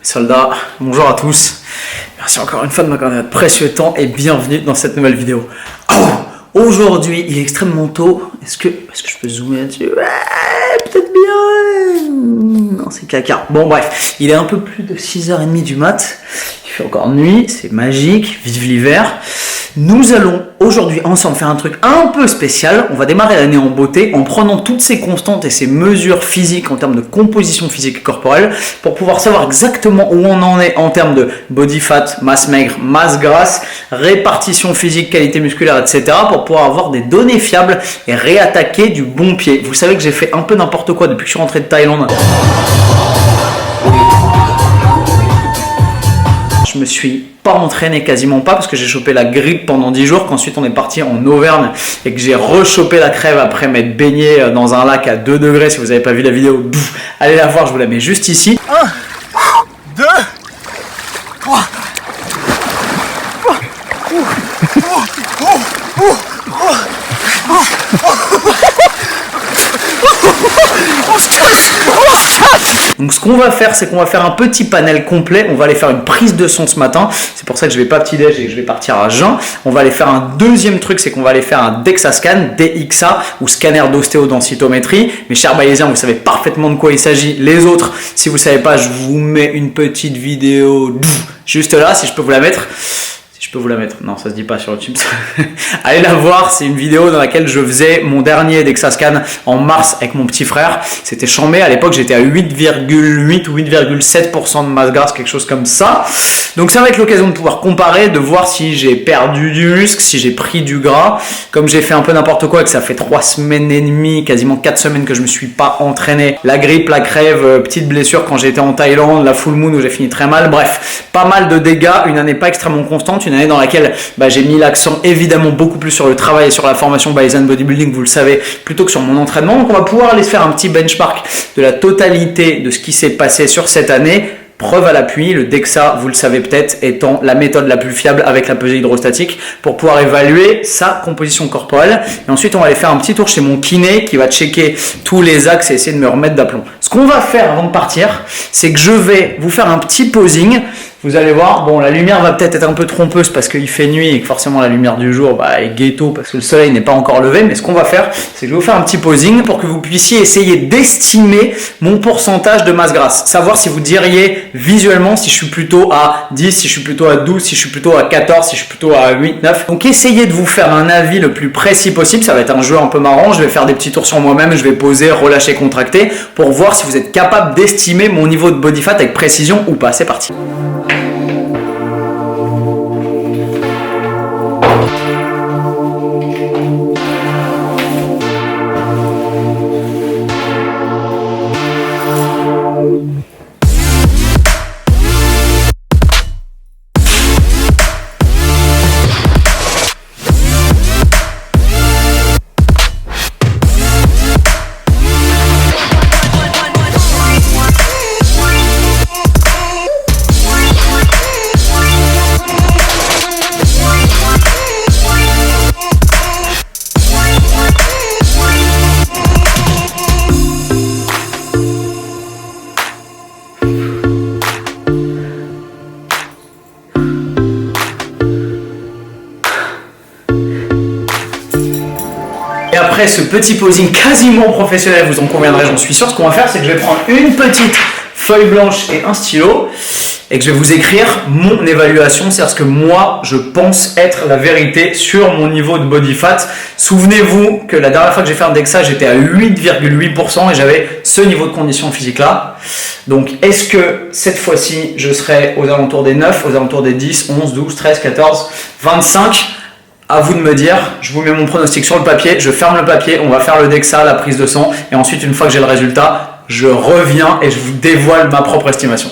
Soldats, bonjour à tous. Merci encore une fois de m'accorder votre précieux temps et bienvenue dans cette nouvelle vidéo. Aujourd'hui, il est extrêmement tôt. Est-ce que je peux zoomer là-dessus? Ouais, peut-être bien. Non, c'est caca. Bon, bref, il est un peu plus de 6h30 du mat. Il fait encore nuit, c'est magique. Vive l'hiver. Nous allons aujourd'hui ensemble faire un truc un peu spécial. On va démarrer l'année en beauté en prenant toutes ces constantes et ces mesures physiques en termes de composition physique et corporelle pour pouvoir savoir exactement où on en est en termes de body fat, masse maigre, masse grasse, répartition physique, qualité musculaire, etc. pour pouvoir avoir des données fiables et réattaquer du bon pied. Vous savez que j'ai fait un peu n'importe quoi depuis que je suis rentré de Thaïlande. Je me suis pas entraîné, quasiment pas, parce que j'ai chopé la grippe pendant 10 jours, qu'ensuite on est parti en Auvergne et que j'ai rechopé la crève après m'être baigné dans un lac à 2 degrés. Si vous n'avez pas vu la vidéo, allez la voir, je vous la mets juste ici. 1, 2, 3. Donc ce qu'on va faire, c'est qu'on va faire un petit panel complet. On va aller faire une prise de son ce matin. C'est pour ça que je vais pas petit-déj et que je vais partir à jeun. On va aller faire un deuxième truc, c'est qu'on va aller faire un DEXA scan, DXA, ou scanner d'ostéodensitométrie. Mes chers bayésiens, vous savez parfaitement de quoi il s'agit. Les autres, si vous savez pas, je vous mets une petite vidéo juste là, si je peux vous la mettre. Je peux vous la mettre. Non, ça se dit pas sur YouTube. Allez la voir. C'est une vidéo dans laquelle je faisais mon dernier DEXA scan en mars avec mon petit frère. C'était chambé. À l'époque, j'étais à 8,8 ou 8,7% de masse grasse, quelque chose comme ça. Donc, ça va être l'occasion de pouvoir comparer, de voir si j'ai perdu du muscle, si j'ai pris du gras. Comme j'ai fait un peu n'importe quoi et que ça fait 3 semaines et demie, quasiment 4 semaines que je me suis pas entraîné. La grippe, la crève, petite blessure quand j'étais en Thaïlande, la full moon où j'ai fini très mal. Bref, pas mal de dégâts. Une année pas extrêmement constante. Une année dans laquelle j'ai mis l'accent évidemment beaucoup plus sur le travail et sur la formation Bayesian Bodybuilding, vous le savez, plutôt que sur mon entraînement. Donc on va pouvoir aller se faire un petit benchmark de la totalité de ce qui s'est passé sur cette année. Preuve à l'appui, le DEXA, vous le savez peut-être, étant la méthode la plus fiable avec la pesée hydrostatique pour pouvoir évaluer sa composition corporelle. Et ensuite, on va aller faire un petit tour chez mon kiné qui va checker tous les axes et essayer de me remettre d'aplomb. Ce qu'on va faire avant de partir, c'est que je vais vous faire un petit posing. Vous allez voir, bon, la lumière va peut-être être un peu trompeuse parce qu'il fait nuit et que forcément la lumière du jour est ghetto parce que le soleil n'est pas encore levé. Mais ce qu'on va faire, c'est que je vais vous faire un petit posing pour que vous puissiez essayer d'estimer mon pourcentage de masse grasse. Savoir si vous diriez visuellement si je suis plutôt à 10, si je suis plutôt à 12, si je suis plutôt à 14, si je suis plutôt à 8, 9. Donc essayez de vous faire un avis le plus précis possible. Ça va être un jeu un peu marrant. Je vais faire des petits tours sur moi-même. Je vais poser, relâcher, contracter pour voir si vous êtes capable d'estimer mon niveau de body fat avec précision ou pas. C'est parti. Après ce petit posing quasiment professionnel, vous en conviendrez, j'en suis sûr, ce qu'on va faire, c'est que je vais prendre une petite feuille blanche et un stylo et que je vais vous écrire mon évaluation, c'est-à-dire ce que moi je pense être la vérité sur mon niveau de body fat. Souvenez-vous que la dernière fois que j'ai fait un DEXA, j'étais à 8,8% et j'avais ce niveau de condition physique là. Donc est-ce que cette fois-ci je serai aux alentours des 9, aux alentours des 10, 11, 12, 13, 14, 25? À vous de me dire, je vous mets mon pronostic sur le papier, je ferme le papier, on va faire le DEXA, la prise de sang, et ensuite, une fois que j'ai le résultat, je reviens et je vous dévoile ma propre estimation.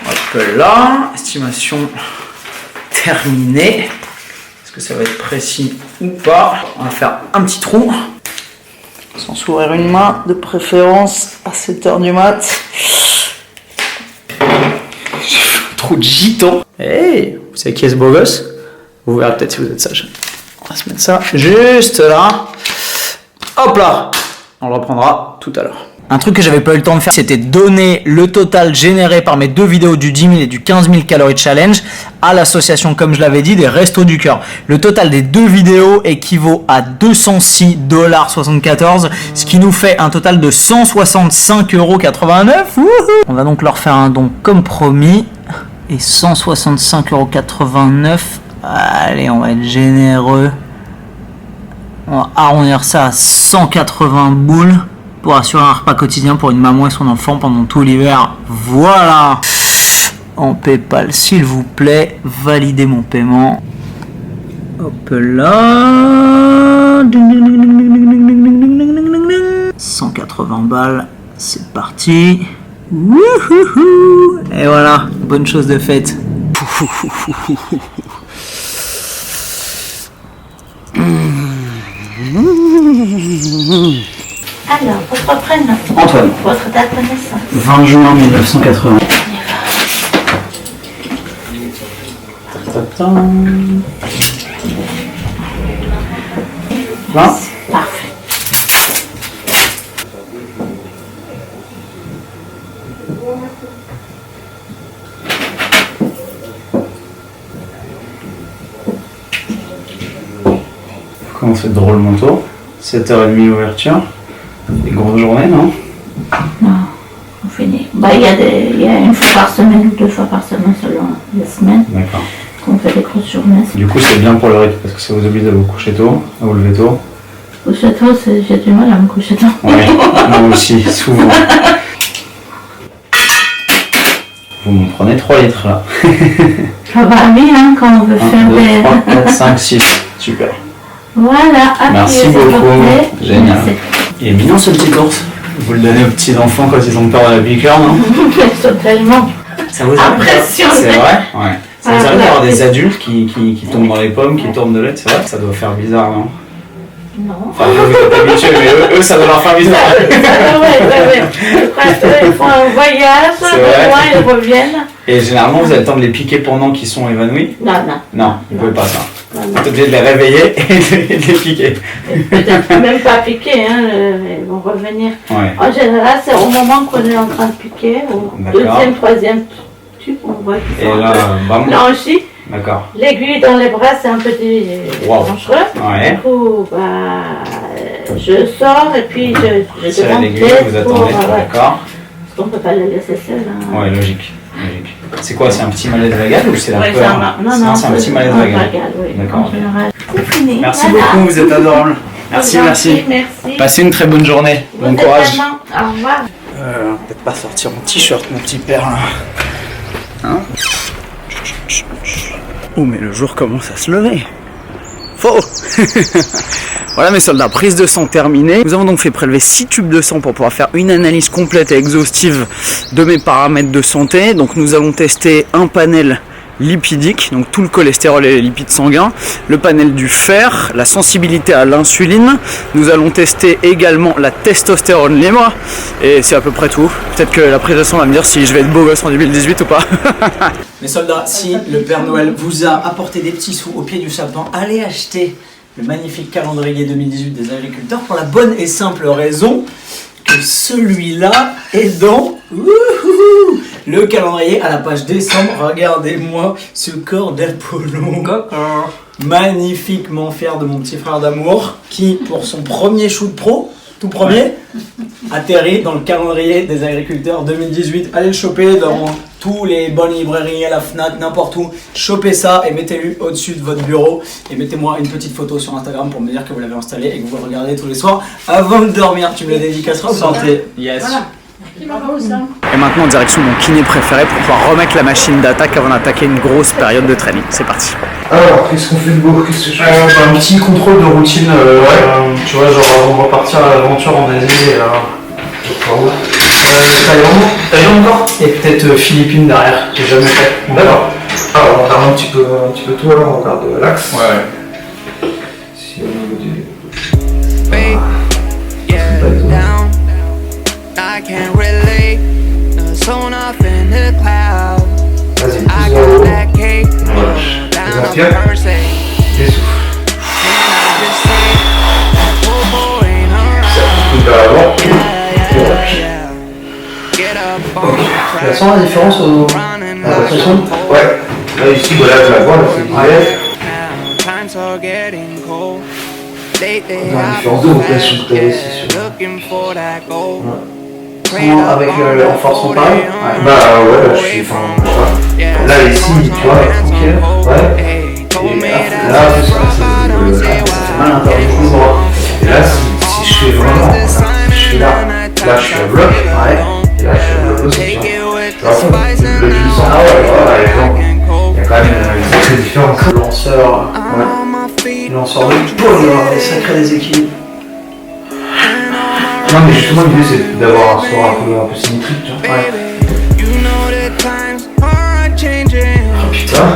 Hop là, estimation terminée. Est-ce que ça va être précis ou pas? On va faire un petit trou, sans s'ouvrir une main, de préférence à 7h du mat. Trou de gitan. Hey, vous savez qui est ce beau gosse? Vous verrez peut-être si vous êtes sage. On va se mettre ça juste là. Hop là. On le reprendra tout à l'heure. Un truc que j'avais pas eu le temps de faire, c'était donner le total généré par mes deux vidéos du 10 000 et du 15 000 calories challenge à l'association, comme je l'avais dit, des Restos du Cœur. Le total des deux vidéos équivaut à 206,74 $, ce qui nous fait un total de 165,89 €. On va donc leur faire un don comme promis. Et 165,89 €. Allez, on va être généreux. On va arrondir ça à 180 boules. Pour assurer un repas quotidien pour une maman et son enfant pendant tout l'hiver. Voilà. En PayPal, s'il vous plaît, validez mon paiement. Hop là. 180 balles, c'est parti. Wouhouhou. Et voilà, bonne chose de faite. Alors, votre prénom, Antoine. votre date de naissance. 20 juin 1980. Parfait. Comment c'est drôlement tôt. 7h30 ouverture. Des grosses journées, non? Non, on finit. Bah, il y a une fois par semaine ou 2 fois par semaine selon les semaines D'accord. qu'on fait des grosses journées. Du coup, c'est bien pour le rythme parce que ça vous oblige à vous coucher tôt, à vous lever tôt. Coucher tôt, j'ai du mal à me coucher tôt. Ouais, moi aussi, souvent. Vous m'en prenez 3 litres là. Ça va aller hein, quand on veut 1, faire 2, des... 3, 4, 5, 6. Super. Voilà, Merci appuyez, s'il vous beaucoup. plaît. Génial. Merci. Il est mignon ce petit ours. Vous le donnez aux petits enfants quand ils ont peur de la piqûre, non? Ils sont tellement Ça vous arrive? impressionnés. C'est vrai? Ouais. Ça vous Ah, arrive d'avoir là, des adultes qui tombent dans les pommes, qui tournent de l'autre? C'est vrai que ça doit faire bizarre, non? Non. Enfin, vous êtes habitués, mais eux, ça doit leur faire bizarre. Ouais. Je crois qu'ils font un voyage, C'est vrai. loin, ils reviennent. Et généralement, vous avez le temps de les piquer pendant qu'ils sont évanouis? Non, non. Non, vous ne pouvez pas ça. Non, Vous non. êtes obligé de les réveiller et de les piquer. Peut-être même pas piquer, hein, ils vont revenir. Ouais. En général, c'est au moment qu'on est en train de piquer, au D'accord. deuxième, troisième tube, on voit qu'ils Et sont là, un peu vraiment. blanchis. D'accord. L'aiguille dans les bras, c'est un peu Wow. dangereux. Ouais. Du coup, bah, je sors et puis je Tirez demande l'aiguille, l'aide vous pour... attendez, d'accord. parce qu'on ne peut pas le laisser seul. Hein. Ouais, logique. Logique. C'est quoi, c'est un petit malaise vagal ou c'est la Ouais, peur? non, c'est un petit malaise vagal. Oui, D'accord. en général. C'est fini. Merci voilà. beaucoup, vous êtes adorable. Merci, Gentil, merci. Merci. Passez une très bonne journée. Bon Vous êtes courage. tellement- Au revoir. Peut-être pas sortir en t-shirt, mon petit père là. Hein? Oh, mais le jour commence à se lever. Faux. Voilà mes soldats, prise de sang terminée. Nous avons donc fait prélever 6 tubes de sang pour pouvoir faire une analyse complète et exhaustive de mes paramètres de santé. Donc nous allons tester un panel lipidique, donc tout le cholestérol et les lipides sanguins, le panel du fer, la sensibilité à l'insuline. Nous allons tester également la testostérone libre et c'est à peu près tout. Peut-être que la prise de sang va me dire si je vais être beau gosse en 2018 ou pas. Mes soldats, si le Père Noël vous a apporté des petits sous au pied du sapin, allez acheter le magnifique calendrier 2018 des agriculteurs pour la bonne et simple raison que celui-là est dans le calendrier à la page décembre. Regardez-moi ce corps d'Apollon. Magnifiquement fier de mon petit frère d'amour qui, pour son premier shoot pro, tout premier, atterrit dans le calendrier des agriculteurs 2018. Allez le choper dans tous les bonnes librairies, à la Fnac, n'importe où. Chopez ça et mettez-le au-dessus de votre bureau. Et mettez-moi une petite photo sur Instagram pour me dire que vous l'avez installé et que vous le regardez tous les soirs avant de dormir. Tu me le dédicaceras ou santé? Yes. Voilà. Et maintenant, direction mon kiné préféré pour pouvoir remettre la machine d'attaque avant d'attaquer une grosse période de training. C'est parti. Alors, qu'est-ce qu'on fait de beau? Qu'est-ce que je fais? Un petit contrôle de routine, tu vois, genre avant de repartir à l'aventure en Asie. Thaïlande encore? Et peut-être Philippines derrière. J'ai jamais fait. D'accord. Alors, on regarde un petit peu tout, là, on regarde l'axe. Ouais. Si au niveau du... Down, I can't relate. Sewn up in the clouds. Vas-y, I pousse vers le got haut. that cake Relâche. down Les on inspires. the first day. Dessouffle. And I just say that poor boy ain't Ça around. pousse vers l'avant. Yeah, Et relâche. Tu sens la différence à la pression? Ouais. Là ici, voilà, je la vois, là c'est visuel. On a une différence de rotation de clavier aussi sur. Avec le renforcement pareil? Ouais. Bah ouais, là je suis. Là ici, tu vois, tranquille. Ouais. Et là, ça fait mal à l'intérieur du genou droit. Et là, si je fais vraiment, je suis là je suis à bloc, ouais. Et là je suis à bloc aussi, tu vois. Le genou sent, ah ouais, il y a quand même une sacrée différence. Le lanceur, ouais. Le lanceur de pôle, il y a des sacrés déséquilibres. Non mais justement l'idée c'est d'avoir un sport un peu symétrique, tu vois. Ouais. Oh putain.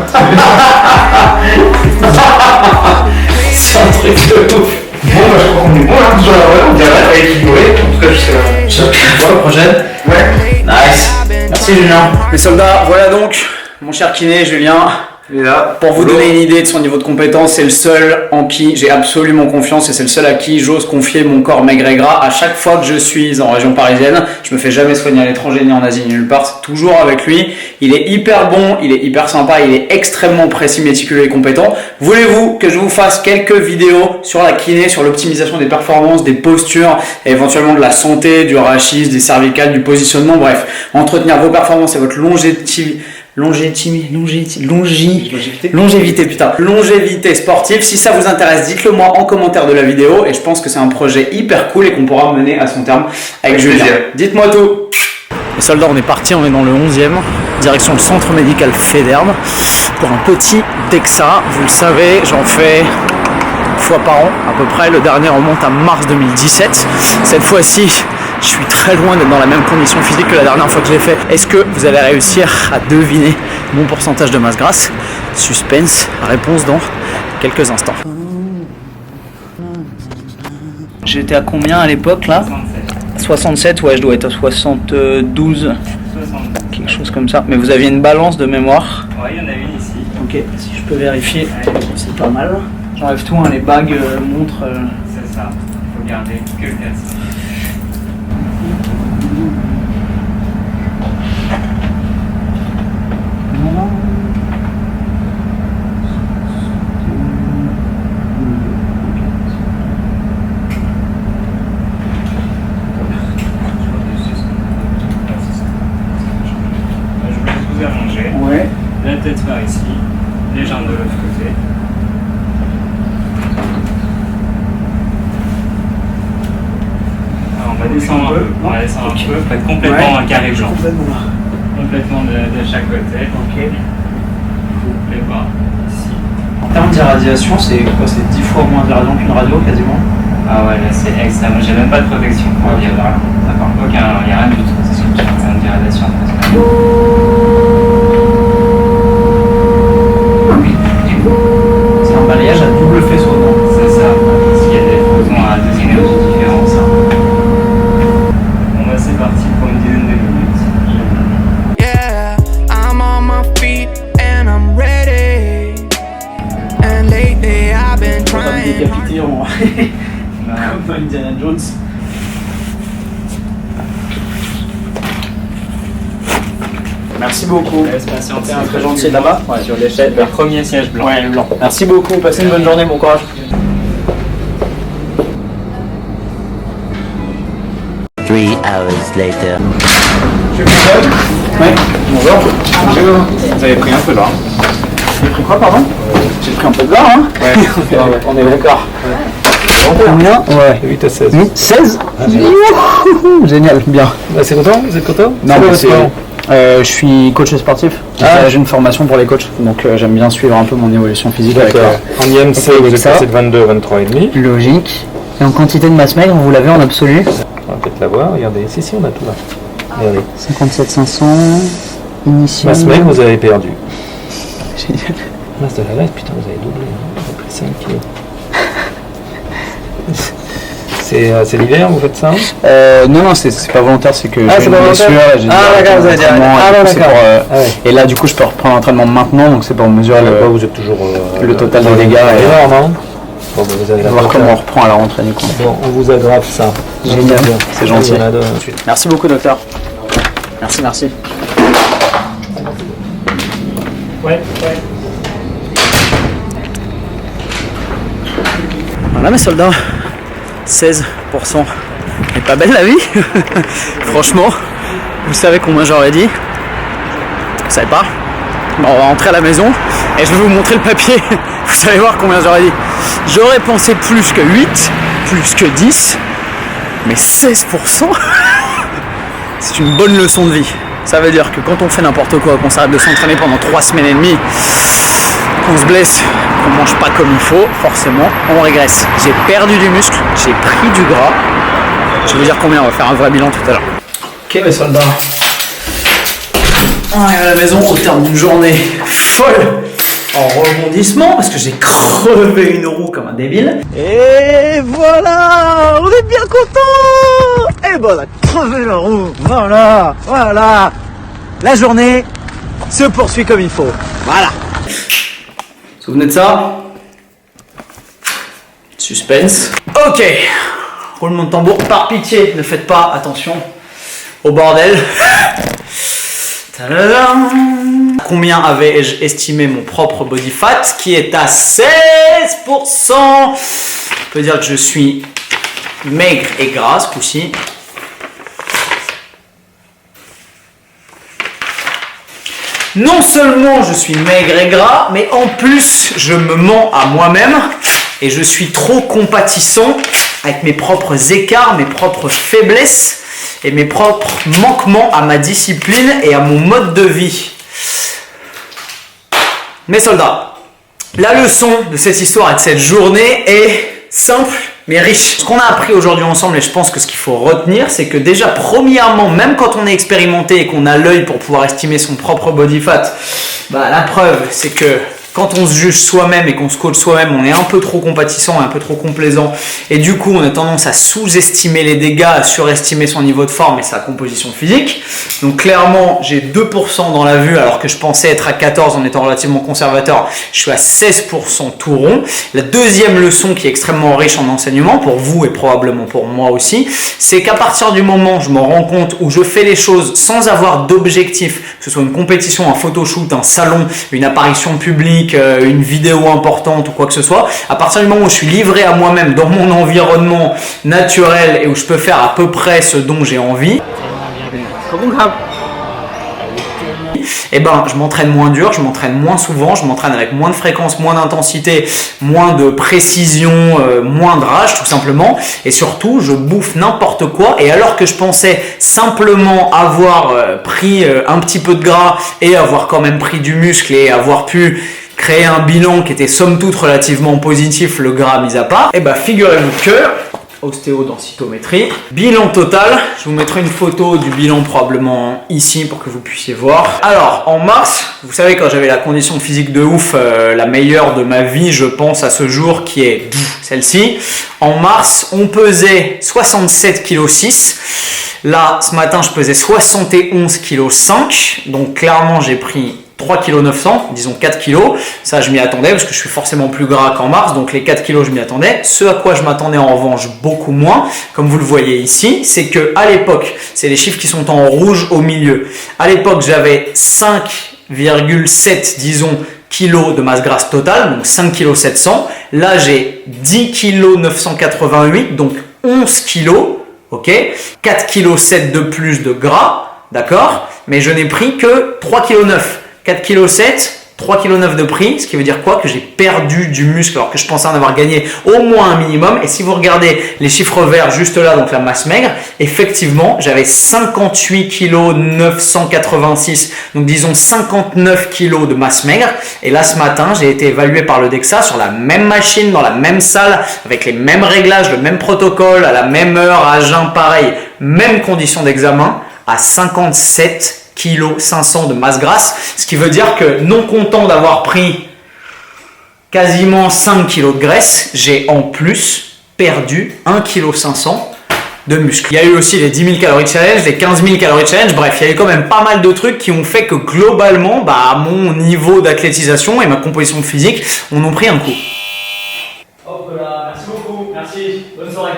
C'est un truc de ouf. Bon bah je crois qu'on est bon là, déjà on dirait pas équilibré, en tout cas jusqu'à la prochaine. Ouais. Nice. Merci Julien. Mes soldats, voilà donc mon cher kiné Julien. Là, pour vous donner une idée de son niveau de compétence, c'est le seul en qui j'ai absolument confiance et c'est le seul à qui j'ose confier mon corps maigre et gras. À chaque fois que je suis en région parisienne, je me fais jamais soigner à l'étranger ni en Asie ni nulle part, c'est toujours avec lui. Il est hyper bon, il est hyper sympa, il est extrêmement précis, méticuleux et compétent. Voulez-vous que je vous fasse quelques vidéos sur la kiné, sur l'optimisation des performances, des postures, et éventuellement de la santé, du rachis, des cervicales, du positionnement, bref, entretenir vos performances et votre longévité sportive. Si ça vous intéresse, dites-le moi en commentaire de la vidéo et je pense que c'est un projet hyper cool et qu'on pourra mener à son terme avec Julien. Dites-moi tout. Les soldats, on est parti, on est dans le 11e, direction le centre médical Féderne pour un petit DEXA. Vous le savez, j'en fais une fois par an à peu près. Le dernier remonte à mars 2017. Cette fois-ci, je suis très loin d'être dans la même condition physique que la dernière fois que je l'ai fait. Est-ce que vous allez réussir à deviner mon pourcentage de masse grasse? Suspense, réponse dans quelques instants. J'étais à combien à l'époque là? 67, ouais, je dois être à 72, quelque chose comme ça. Mais vous aviez une balance de mémoire? Ouais, il y en a une ici. Ok, si je peux vérifier, c'est pas mal. J'enlève tout, hein, les bagues, montres. C'est ça, il faut garder que le casque. Ouais. La tête par ici, les jambes de l'autre côté. Alors on va descendre un peu, on va descendre un peu, pas être complètement un carré blanc. Complètement de chaque côté. Ok. Les bras ici. En termes d'irradiation, c'est quoi? C'est 10 fois moins d'irradiation qu'une radio quasiment? Ah ouais, là c'est extrême. J'ai même pas de protection pour dire là. D'accord. Il n'y a rien du tout. C'est ce que tu as une irradiation presque. C'est un balayage à double faisceau, non? C'est ça. Parce qu'il y a des fusions à 2 énergies différentes. Bon bah c'est parti pour une dizaine de minutes. Yeah, I'm on my feet and I'm ready. And lately I've been On va me trying. décapiter comme Indiana Jones. Merci beaucoup. Laisse patienter un Très peu gentil plus là-bas. loin. Sur l'échelle, le premier siège blanc. Ouais, le blanc. Merci beaucoup. Passez une bonne journée, bon courage. 3 hours later. Ouais, bonjour. Vous avez pris un peu de gras. J'ai pris quoi, pardon? J'ai pris un peu de gras, hein? Ouais. On est d'accord. Combien? Ouais. 8 à 16. 16? Génial, bien. Bah, c'est content? Vous êtes content? Non, mais je suis coach sportif. J'ai une formation pour les coachs, donc j'aime bien suivre un peu mon évolution physique. D'accord. En IMC, vous êtes passé de 22 à 23,5. Logique. Et en quantité de masse maigre, vous l'avez en absolu? On va peut-être la voir. Regardez, si, on a tout là. Regardez. 57 500. Initial. Masse maigre, vous avez perdu. Génial. Masse de la graisse, putain, vous avez doublé. Vous avez pris 5 kilos. C'est l'hiver, vous faites ça? Non, c'est pas volontaire, c'est que j'ai c'est pas une blessure. volontaire? J'ai D'accord, vous avez dit. d'accord. Ouais. Et là, du coup, je peux reprendre l'entraînement maintenant, donc c'est pour mesurer Vous êtes toujours. le total des dégâts. C'est Et énorme, hein? Bon, bah, vous avez la voir totale. comment on reprend à la rentrée du coup. Bon, on vous aggrave ça. Génial, c'est gentil. On en a deux, ensuite. Merci beaucoup, docteur. Merci, merci. Ouais. Voilà mes soldats, 16%. Elle est pas belle la vie. Franchement, vous savez combien j'aurais dit? Vous savez pas? Bon, on va rentrer à la maison et je vais vous montrer le papier. Vous allez voir combien j'aurais dit. J'aurais pensé plus que 8, plus que 10, mais 16%, c'est une bonne leçon de vie. Ça veut dire que quand on fait n'importe quoi, qu'on s'arrête de s'entraîner pendant 3 semaines et demie, qu'on se blesse, qu'on mange pas comme il faut, forcément, on régresse. J'ai perdu du muscle, j'ai pris du gras. Je vais vous dire combien, on va faire un vrai bilan tout à l'heure. Ok mes soldats, on arrive à la maison au terme d'une journée folle en rebondissement parce que j'ai crevé une roue comme un débile. Et voilà, on est bien content. Et ben on a crevé la roue, voilà. La journée se poursuit comme il faut, voilà. Vous vous souvenez de ça? Suspense. Ok, roulement de tambour, par pitié, ne faites pas attention au bordel. Tadadam. Combien avais-je estimé mon propre body fat qui est à 16%? On peut dire que je suis maigre et gras ce coup-ci. Non seulement je suis maigre et gras, mais en plus je me mens à moi-même et je suis trop compatissant avec mes propres écarts, mes propres faiblesses et mes propres manquements à ma discipline et à mon mode de vie. Mes soldats, la leçon de cette histoire et de cette journée est simple mais riche. Ce qu'on a appris aujourd'hui ensemble, et je pense que ce qu'il faut retenir, c'est que déjà premièrement, même quand on est expérimenté et qu'on a l'œil pour pouvoir estimer son propre body fat, la preuve c'est que quand on se juge soi-même et qu'on se coach soi-même, on est un peu trop compatissant, un peu trop complaisant et du coup on a tendance à sous-estimer les dégâts, à surestimer son niveau de forme et sa composition physique. Donc clairement j'ai 2% dans la vue alors que je pensais être à 14 en étant relativement conservateur, je suis à 16% tout rond. La deuxième leçon qui est extrêmement riche en enseignement pour vous et probablement pour moi aussi, c'est qu'à partir du moment où je me rends compte où je fais les choses sans avoir d'objectif, que ce soit une compétition, un photoshoot, un salon, une apparition publique, une vidéo importante ou quoi que ce soit, à partir du moment où je suis livré à moi-même dans mon environnement naturel et où je peux faire à peu près ce dont j'ai envie, et je m'entraîne moins dur, je m'entraîne moins souvent, je m'entraîne avec moins de fréquence, moins d'intensité, moins de précision, moins de rage tout simplement, et surtout je bouffe n'importe quoi, et alors que je pensais simplement avoir pris un petit peu de gras et avoir quand même pris du muscle et avoir pu créer un bilan qui était somme toute relativement positif, le gras mis à part, et figurez-vous que ostéodensitométrie, bilan total, je vous mettrai une photo du bilan probablement ici pour que vous puissiez voir. Alors en mars, vous savez quand j'avais la condition physique de ouf, la meilleure de ma vie je pense à ce jour qui est celle-ci, en mars on pesait 67,6 kg. Là ce matin je pesais 71,5 kg, donc clairement j'ai pris 3,9 kg, disons 4 kg, ça je m'y attendais parce que je suis forcément plus gras qu'en mars, donc les 4 kg je m'y attendais. Ce à quoi je m'attendais en revanche beaucoup moins, comme vous le voyez ici, c'est que à l'époque, c'est les chiffres qui sont en rouge au milieu, à l'époque j'avais 5,7 disons kg de masse grasse totale, donc 5,7 kg, là j'ai 10,988 kg, donc 11 kg, ok, 4,7 kg de plus de gras, d'accord, mais je n'ai pris que 3,9 kg. 4,7 kg, 3,9 kg de prix, ce qui veut dire quoi? Que j'ai perdu du muscle alors que je pensais en avoir gagné au moins un minimum. Et si vous regardez les chiffres verts juste là, donc la masse maigre, effectivement, j'avais 58,986 kg, donc disons 59 kg de masse maigre. Et là, ce matin, j'ai été évalué par le DEXA sur la même machine, dans la même salle, avec les mêmes réglages, le même protocole, à la même heure, à jeun pareil, même conditions d'examen, à 57,5 kg de masse grasse, ce qui veut dire que non content d'avoir pris quasiment 5 kg de graisse, j'ai en plus perdu 1,5 kg de muscle. Il y a eu aussi les 10 000 calories challenge, les 15 000 calories challenge, bref, il y a eu quand même pas mal de trucs qui ont fait que globalement, mon niveau d'athlétisation et ma composition physique en ont pris un coup. Hop là, merci beaucoup, merci, bonne soirée.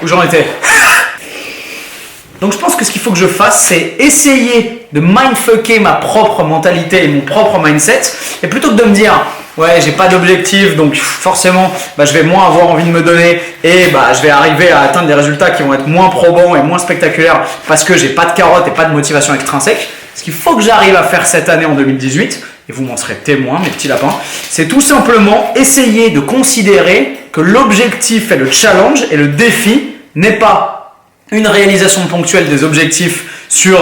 où j'en étais. Donc je pense que ce qu'il faut que je fasse, c'est essayer de mindfucker ma propre mentalité et mon propre mindset. Et plutôt que de me dire, ouais, j'ai pas d'objectif, donc forcément, je vais moins avoir envie de me donner et je vais arriver à atteindre des résultats qui vont être moins probants et moins spectaculaires parce que j'ai pas de carotte et pas de motivation extrinsèque. Ce qu'il faut que j'arrive à faire cette année en 2018, et vous m'en serez témoins, mes petits lapins, c'est tout simplement essayer de considérer que l'objectif et le challenge et le défi n'est pas une réalisation ponctuelle des objectifs sur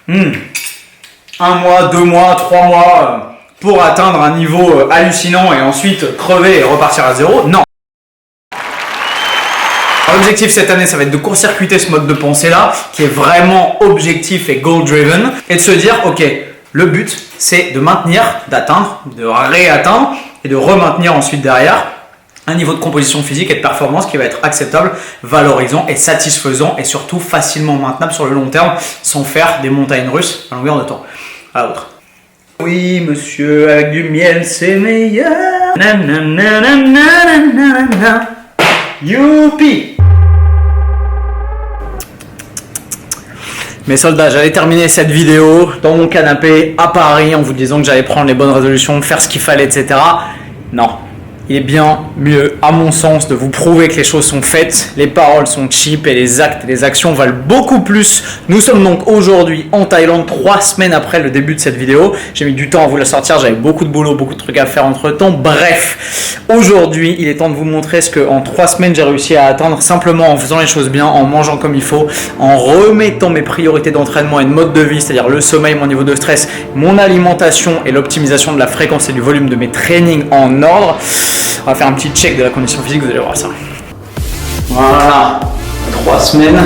1 mois, 2 mois, 3 mois pour atteindre un niveau hallucinant et ensuite crever et repartir à zéro. Non. L'objectif cette année, ça va être de court-circuiter ce mode de pensée-là, qui est vraiment objectif et goal-driven, et de se dire, ok, le but, c'est de maintenir, d'atteindre, de réatteindre et de remaintenir ensuite derrière un niveau de composition physique et de performance qui va être acceptable, valorisant et satisfaisant et surtout facilement maintenable sur le long terme sans faire des montagnes russes à longueur de temps. À la vôtre. Oui, monsieur, avec du miel, c'est meilleur. Youpi! Mes soldats, j'allais terminer cette vidéo dans mon canapé à Paris en vous disant que j'allais prendre les bonnes résolutions, faire ce qu'il fallait, etc. Non. Il est bien mieux, à mon sens, de vous prouver que les choses sont faites, les paroles sont cheap et les actes et les actions valent beaucoup plus. Nous sommes donc aujourd'hui en Thaïlande, 3 semaines après le début de cette vidéo. J'ai mis du temps à vous la sortir, j'avais beaucoup de boulot, beaucoup de trucs à faire entre temps. Bref, aujourd'hui, il est temps de vous montrer ce qu'en 3 semaines j'ai réussi à atteindre simplement en faisant les choses bien, en mangeant comme il faut, en remettant mes priorités d'entraînement et de mode de vie, c'est-à-dire le sommeil, mon niveau de stress, mon alimentation et l'optimisation de la fréquence et du volume de mes trainings en ordre. On va faire un petit check de la condition physique, vous allez voir ça. Voilà, 3 semaines,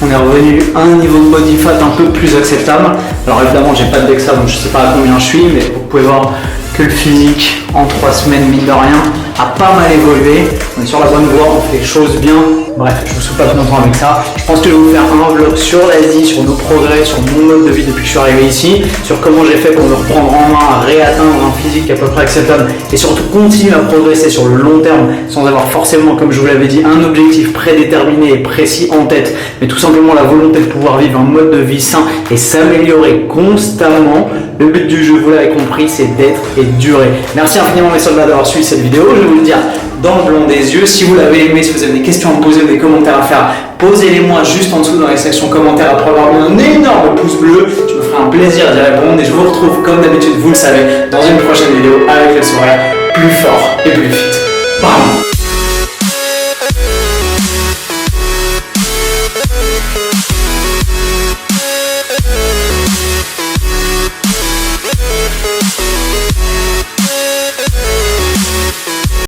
on est revenu à un niveau de body fat un peu plus acceptable. Alors évidemment, j'ai pas de DEXA, donc je sais pas à combien je suis, mais vous pouvez voir que le physique, en 3 semaines, mine de rien, a pas mal évolué. On est sur la bonne voie, on fait les choses bien. Bref, je vous souhaite pas plus longtemps avec ça. Je pense que je vais vous faire un vlog sur l'Asie, sur nos progrès, sur mon mode de vie depuis que je suis arrivé ici, sur comment j'ai fait pour me reprendre en main, à réatteindre un physique à peu près acceptable et surtout continuer à progresser sur le long terme sans avoir forcément, comme je vous l'avais dit, un objectif prédéterminé et précis en tête, mais tout simplement la volonté de pouvoir vivre un mode de vie sain et s'améliorer constamment. Le but du jeu, vous l'avez compris, c'est d'être et de durer. Merci infiniment mes soldats d'avoir suivi cette vidéo. Je vais vous le dire dans le blanc des yeux. Si vous l'avez aimé, si vous avez des questions à me poser ou des commentaires à faire, posez-les-moi juste en dessous dans la section commentaires après avoir mis un énorme pouce bleu. Je me ferai un plaisir d'y répondre et je vous retrouve comme d'habitude, vous le savez, dans une prochaine vidéo avec le sourire plus fort et plus fit. Bam!